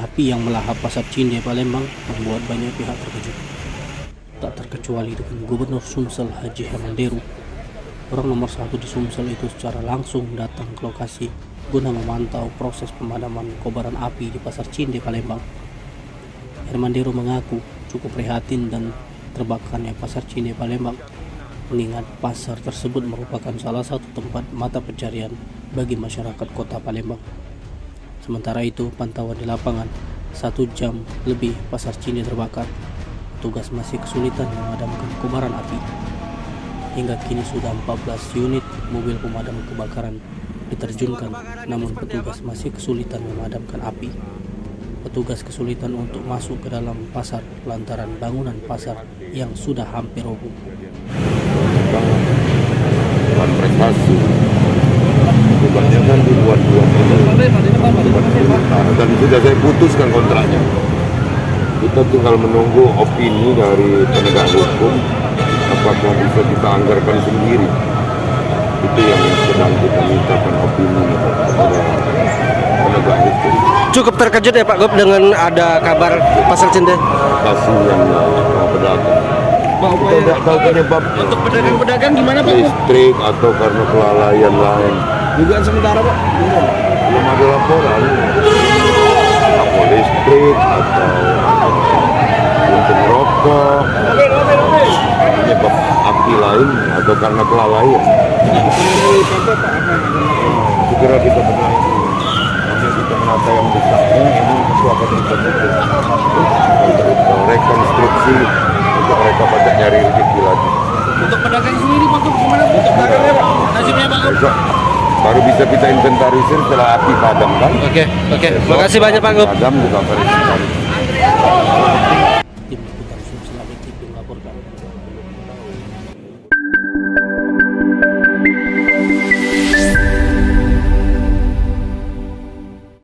Api yang melahap pasar Cinde Palembang membuat banyak pihak terkejut. Tak terkecuali dengan Gubernur Sumsel Haji Hermanderu. Orang nomor satu di Sumsel itu secara langsung datang ke lokasi guna memantau proses pemadaman kobaran api di pasar Cinde Palembang. Hermanderu mengaku cukup prihatin dan terbakarnya pasar Cinde Palembang, mengingat pasar tersebut merupakan salah satu tempat mata pencarian bagi masyarakat kota Palembang. Sementara itu, pantauan di lapangan 1 jam lebih pasar Cinde terbakar. Petugas masih kesulitan memadamkan kobaran api. Hingga kini sudah 14 unit mobil pemadam kebakaran diterjunkan, namun petugas masih kesulitan memadamkan api. Petugas kesulitan untuk masuk ke dalam pasar lantaran bangunan pasar yang sudah hampir roboh. Bukan prestasi, kebanyakan dibuat-buat dan sudah saya putuskan kontraknya. Kita tinggal menunggu opini dari penegak hukum apakah bisa kita anggarkan sendiri. Itu yang sedang kita mintakan opini kepada penegak hukum. Cukup terkejut ya Pak Gop dengan ada kabar pasar Cinde. Kasihan pedagang. Kita tidak tahu penyebabnya. Untuk pedagang-pedagang gimana Pak? Listrik atau karena kelalaian lain. Dugaan sementara Pak? Belum ada laporan. Apa listrik atau untuk merokok, penyebab api lain atau karena kelalaian. Segera kita benahi dulu. Nanti kita menata yang besarnya, ini sesuatu yang kita butuh. Rekonstruksi untuk mereka pada nyari rezeki lagi. Untuk pedagang sendiri Pak Gop gimana untuk pedagangnya Pak? Nasibnya Pak Gop? Besok baru bisa kita inventarisir setelah api padam kan. Oke. Makasih banyak Pak Gop. Padam juga harus dicari.